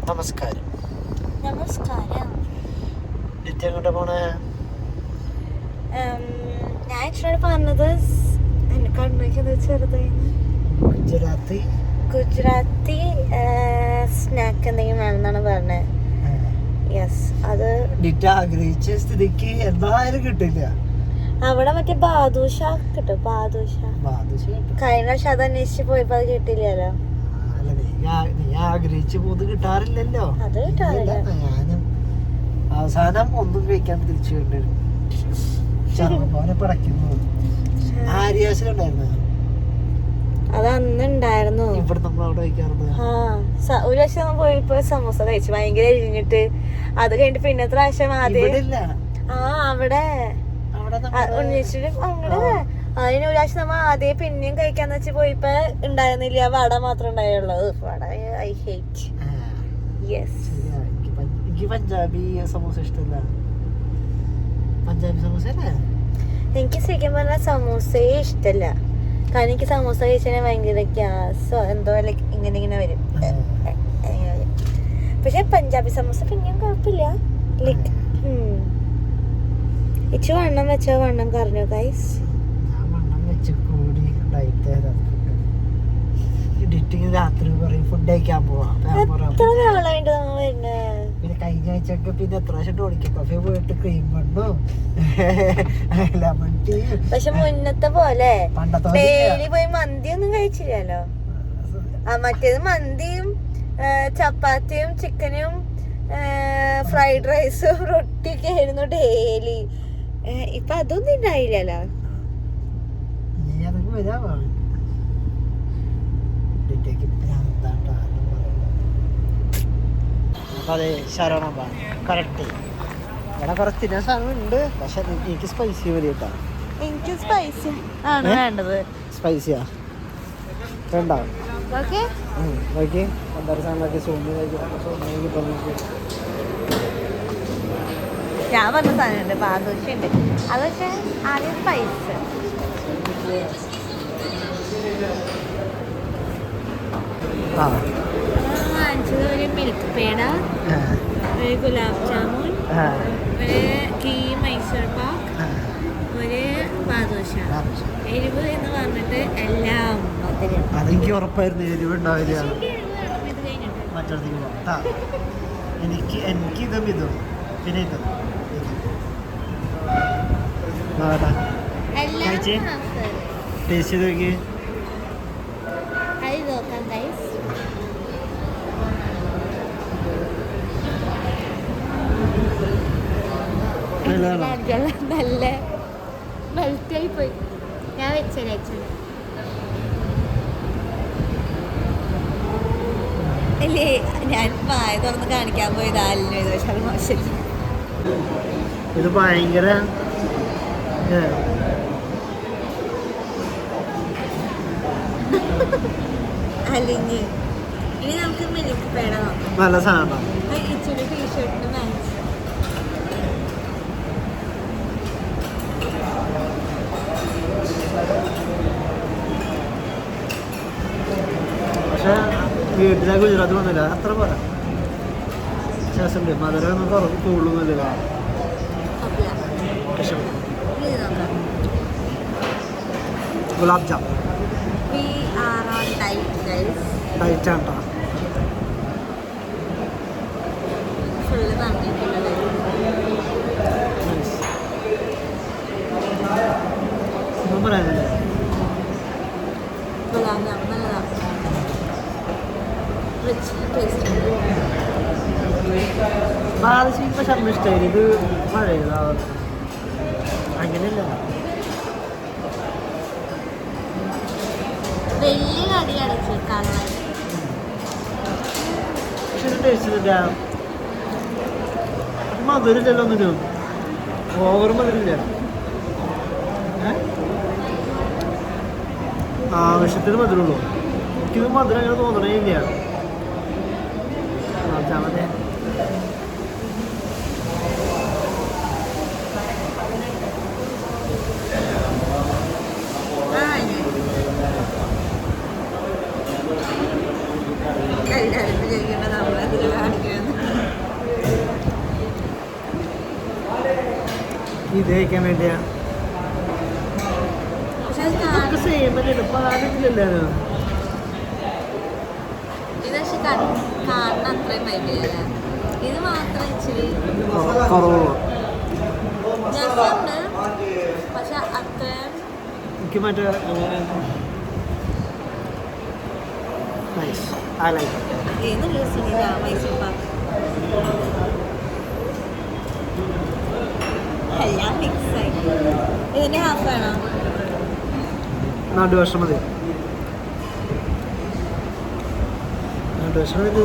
നമസ്കാരം. നമസ്കാരം. എങ്ങോട്ടാ പോണേ? ഞാൻ ആക്ച്വലി പറഞ്ഞത് എന്നെ കണ്ണൂരിക്കുന്നത് ചെറുതായി ഗുജറാത്തി സ്നാക്ക് എന്തെങ്കിലും വേണമെന്നാണ് പറഞ്ഞത്. യെസ്, അത് ആഗ്രഹിച്ച സ്ഥിതിക്ക് എന്തായാലും കിട്ടില്ല. അവിടെ മറ്റേ ബാദുഷ കിട്ടും. ബാദുഷ കഴിഞ്ഞ പ്രാവശ്യം അത് അന്വേഷിച്ച് പോയപ്പോ അത് കിട്ടില്ലല്ലോ. നീ ആഗ്രഹിച്ചു പോത് കിട്ടാറില്ലല്ലോ. അത് കിട്ടാറില്ല. ഞാനും അവസാനം ഒന്നും കഴിക്കാൻ തിരിച്ചു കൊണ്ടുവരും. ചർമ്മനെ പടയ്ക്കുന്നു. ആര്യാസിലുണ്ടായിരുന്നു. അത് അന്ന് ഉണ്ടായിരുന്നു. ഇവിടെ നമ്മൾ അവിടെ കഴിക്കാറുണ്ട്. ഒരു പ്രാവശ്യം നമ്മൾ പോയപ്പോ സമൂസ കഴിച്ചു, ഭയങ്കര എരിഞ്ഞിട്ട്. അത് കഴിഞ്ഞിട്ട് പിന്നെ പ്രാവശ്യം ആദ്യം അവിടെ ഉണ്ണിച്ചിട്ട് അങ്ങടെ അതിന് ഒരു പ്രാവശ്യം നമ്മൾ ആദ്യം പിന്നെയും കഴിക്കാന്ന് വെച്ച് പോയിപ്പോ ഉണ്ടായിരുന്നില്ല, വട മാത്രം ഉണ്ടായുള്ളൂ. വട ഐ ഹേറ്റ്. യെസ്, എനിക്ക് പഞ്ചാബി സമൂസ ഇഷ്ടമല്ല. പഞ്ചാബി സമൂസ അല്ലേ എനിക്ക് ശരിക്കും പറഞ്ഞാൽ സമൂസയെ ഇഷ്ടല്ല. കാരണം എനിക്ക് സമൂസ കഴിച്ചാൽ ഭയങ്കര ഗ്യാസോ എന്തോ ലൈക്ക് ഇങ്ങനെ വരും. പക്ഷെ പഞ്ചാബി സമൂസ പിന്നെയും കുഴപ്പമില്ല. ലൈക്ക് ഇച്ചു വണ്ണം വെച്ചോ വണ്ണം കുറഞ്ഞു ഗൈസ്. രാത്രി പറയും ഫുഡ് കഴിക്കാൻ പോവാം. പിന്നെ കഴിഞ്ഞ ആഴ്ചയൊക്കെ പിന്നെ എത്ര പ്രാവശ്യം ടോണിക്ക് കഫേ പോയിട്ട് ക്രീം ബണ്ണും ലെമൺ ടീ. പക്ഷെ മുന്നത്തെ പോലെ ഡെയിലി പോയി മന്തി ഒന്നും കഴിച്ചില്ലല്ലോ. മറ്റേത് മന്തിയും ചപ്പാത്തിയും ചിക്കനും ഫ്രൈഡ് റൈസും റൊട്ടിയൊക്കെ ആയിരുന്നു ഡെയിലി. ഇപ്പൊ അതൊന്നും ഉണ്ടായില്ലല്ലോ. അതെ, ശരണം കറക്റ്റ്. ഇവിടെ കുറച്ച് തിന്നാൻ സാധനം ഉണ്ട്, പക്ഷെ എനിക്ക് സ്പൈസി മതി കേട്ടോ. എനിക്ക് സ്പൈസി ആണ് വേണ്ടത്. സ്പൈസിയാ വേണ്ട? Okay okay. എന്തായാലും സാധനമൊക്കെ ഞാൻ പറഞ്ഞ സാധനമുണ്ട്, ബാദുഷ ഉണ്ട്. അത് പക്ഷെ ആദ്യം സ്പൈസ്. വാങ്ങിച്ചത് ഒരു മിൽക്ക് പേട, ഒരു ഗുലാബ് ജാമുൻ, ഒരു ഗീ മൈസൂർ പാക്ക്, ഒരു ബാദുഷ. എരിവ് എന്ന് പറഞ്ഞിട്ട് എല്ലാം അതെനിക്ക് ഉറപ്പായിരുന്നു എരിവ് ഉണ്ടാവില്ല. മറ്റൊരു എനിക്ക് ഇതും പിന്നെ ഇതും ടേസ്റ്റ് ചെയ്ത് നോക്കി. നല്ല മെൽറ്റായി പോയി. ഞാൻ വെച്ചല്ലേ അല്ലേ, ഞാൻ വായ തുറന്ന് കാണിക്കാൻ പോയത് ആലിന്. പക്ഷെ അത് മോശം. ഇത് ഭയങ്കര അലിഞ്ഞ്. ഇനി നമുക്ക് മിൽക്ക് പേട നോക്കാം. നല്ല സാധനം. ഇച്ചിരി ടീഷർട്ടിന് വാങ്ങിച്ചു. പക്ഷെ വീട്ടിലെ ഗുജറാത്ത് വന്നില്ല അത്ര പോലെ ശേഷമുണ്ട്. മധുരം ഒന്നും കുറവ് കൂടുതലൊന്നുമില്ല. ഗുലാബ് ജാം ടൈറ്റാണ്. ഒന്നും പറയാനില്ല. ഗുലാബ് ജാം നല്ലതാണ്. ബാദുഷ ശർമ്മ ഇഷ്ടമായി. ഇത് മഴയില്ല അങ്ങനെയല്ല. വലിയ കടിയാണ് പക്ഷെ ടേസ്റ്റ് ഇല്ല. മധുരമില്ലല്ലോ ഒന്നിനും. ഓവർ മധുരമില്ല. ആവശ്യത്തിന് മധുരമുള്ളൂ. എനിക്കിത് മധുരം അങ്ങനെ തോന്നണേ ഇല്ല. മതി. എല്ലാവരും ചോദിക്കേണ്ടത് നമ്മളതിൽ കാണിക്കും. ഇത് കഴിക്കാൻ വേണ്ടിയാ പക്ഷെ അത് കാണും. സെയിം അല്ലേ പാലില്ലല്ലോ ഇത് പക്ഷെ കാണുന്ന അത്രയും ഭയങ്കര ഇത് മാത്രം ഇച്ചിരി കുറവുള്ളൂ രസമുണ്ട് പക്ഷെ അത്രയും എനിക്ക് മറ്റേ നൈസ് ഐ ലൈക്ക് ഏത് രസമില്ല മൈസൂർ പാക്ക് എല്ലാം മിക്സായി. ഇതിന്റെ ഹാഫ് വേണോ? നടുവശം മതി നടുവശം മതി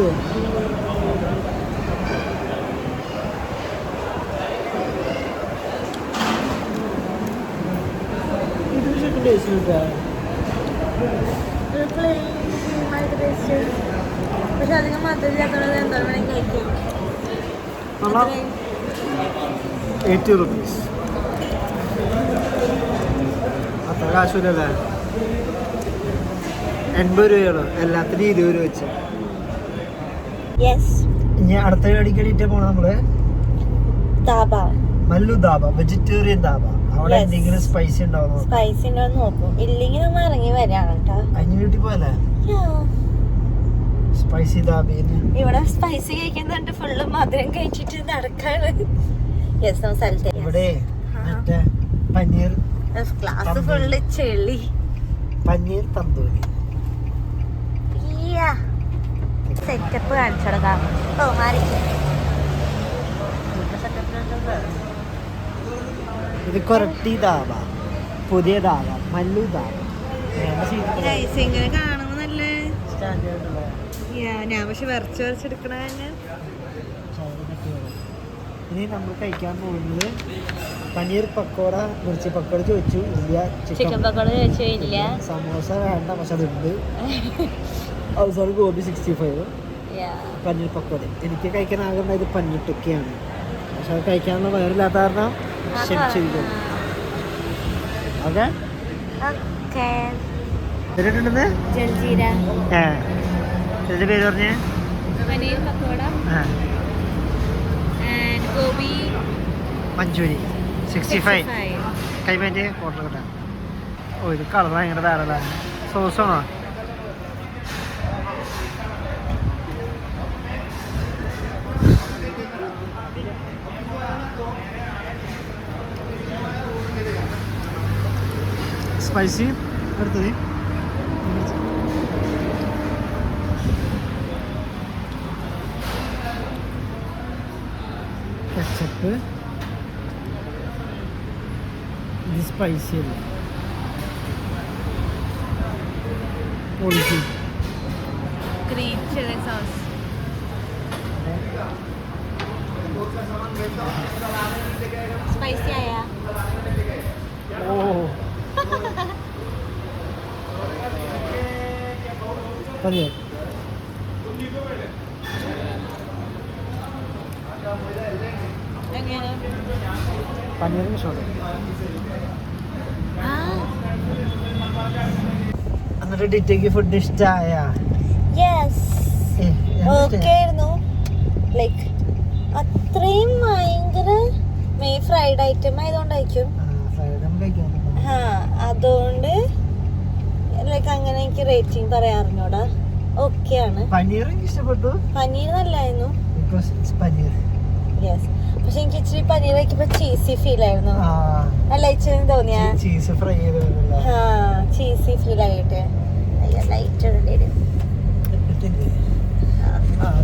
പക്ഷെ അധികം മധുരമില്ലാത്തത് എന്താ വേണമെങ്കിൽ കഴിക്കാം. 80 റുപ്പീസ് അത്ര കാശൂലല്ലേ 80 രൂപയുള്ളൂ എല്ലാത്തിനും 20 രൂപ വെച്ച് ഇനി അടുത്ത കടിക്കടിയിട്ട് പോണ നമ്മള് മല്ലു ധാബ വെജിറ്റേറിയൻ ധാബ അവിടെ എന്തെങ്കിലും സ്പൈസി ഉണ്ടാവും സ്പൈസി ഉണ്ടോ നോക്കും ഇല്ലെങ്കിൽ നമ്മൾ ഇറങ്ങി വരാണ് കേട്ടോ അതിന് വീട്ടിൽ പോലെ സ്പൈസി ധാബയില് ഇവിടെ സ്പൈസി കഴിക്കുന്നുണ്ട് ഫുള്ള് മധുരം കഴിച്ചിട്ട് നടക്കാണ് ഇവിടെ മറ്റേ പനീർ ക്ലാസ് ഫുള്ള് ചെളി പനീർ തന്തൂരി സെറ്റപ്പ് കാണിച്ചെടുക്കാം ഓ മാറി ഇത് കൊരട്ടി ധാബ പുതിയ ധാബ മല്ലു ധാബ ഇങ്ങനെ കാണുമ്പോ നല്ല ഞാൻ പക്ഷെ വരച്ചെടുക്കണ തന്നെ. ഇനി നമ്മൾ കഴിക്കാൻ പോകുന്നത് പനീർ പക്കോട മിർച്ചി പക്കോട ചോദിച്ചു ഇല്ല ചിക്കൻ പക്കോട ചോദിച്ചു ഇല്ല സമോസ വേണ്ട പക്ഷെ അതുണ്ട് അവസാനം ഗോബി 65 പനീർ പക്കോട എനിക്ക് കഴിക്കാൻ ആകുന്നത് പനീർ ടിക്കയാണ് പക്ഷെ അത് കഴിക്കാനുള്ള വയറില്ലാത്ത കാരണം ക്ഷമിച്ചിരിക്കും ഓക്കെ ഇതിട്ടുണ്ടെന്ന് ഇതിന്റെ പേര് പറഞ്ഞേ പനീർ പക്കോട ഗോബി മഞ്ചൂരി 65 കൈമാറ്റി ഓർഡർ കിട്ടാം ഓ ഇത് കളർ ഭയങ്കര ധാരാളം സോസാണോ സ്പൈസി അടുത്തത് കെച്ചപ്പ് ഇത് സ്പൈസി അല്ല പൊളിച്ച് ഗ്രീൻ ചില്ലി സോസ് സ്പൈസി ആയാ ഓ പനീർ എങ്ങനെ പനീറിന് ഇഷ്ടമാണ് എന്നിട്ട് ഡിറ്റയ്ക്ക് ഫുഡ് ഇഷ്ടമായ ഓക്കെ ആയിരുന്നു ലൈക്ക് അത്രയും ഭയങ്കര ഫ്രൈഡ് ഐറ്റം ആയതുകൊണ്ടായിരിക്കും അതുകൊണ്ട് ലൈക്ക് അങ്ങനെ എനിക്ക് റേറ്റിംഗ് പറയാറിനോടാ ഓക്കെ ആണ്. പനീർ ഇഷ്ടപ്പെട്ടു പനീർ നല്ലായിരുന്നു യെസ് പക്ഷെ എനിക്ക് ഇച്ചിരി പനീർ കഴിക്കുമ്പോ ചീസി ഫീൽ ആയിരുന്നു നല്ല ഇച്ചിരി തോന്നിയാ ചീസ് ഫ്രൈ ചീസി ഫീൽ ആയിട്ട് ലൈറ്റ്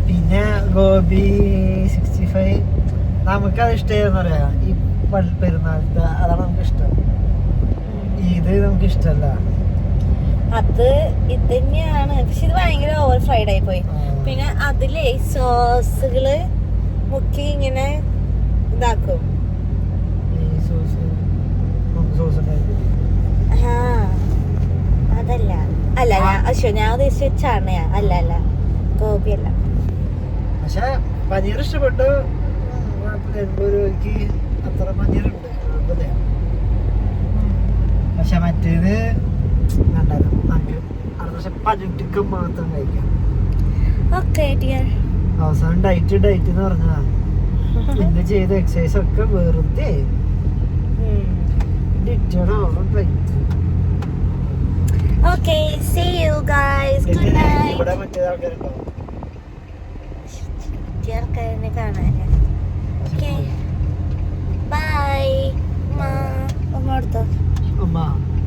പിന്നെ ഗോബി 65 നമുക്കത് ഇഷ്ടമായിരുന്നു പറയാം ഈ പെരുന്നാളത്തെ അതാണ് നമുക്ക് ഇഷ്ടം ഇത് നമുക്ക് ഇഷ്ടമല്ല അത് ഇത് തന്നെയാണ് പക്ഷെ ഇത് ഭയങ്കര ഓവർ ഫ്രൈഡ് ആയി പോയി പിന്നെ അതിലെ സോസുകള് മുക്കി ഇങ്ങനെ ഇതാക്കും അതല്ല അല്ല ഞാൻ ഉദ്ദേശിച്ച ചാണയാ അല്ല അല്ല ഗോപി അല്ല പക്ഷെ പനീർ ഇഷ്ടപ്പെട്ടു 80 രൂപയ്ക്ക് അത്ര പനീറുണ്ട് പക്ഷെ മറ്റേത് പനീർ മാത്രം കഴിക്കാം അവസാനം ഡയറ്റ് എന്ന് പറഞ്ഞാ പിന്നെ ചെയ്ത എക്സസൈസ് ഒക്കെ വെറുതെ Okay, see you guys. Good night. ഇവിടെ മറ്റേ ആൾക്കാരുണ്ടോ? ആൾക്കാരെ കാണാൻ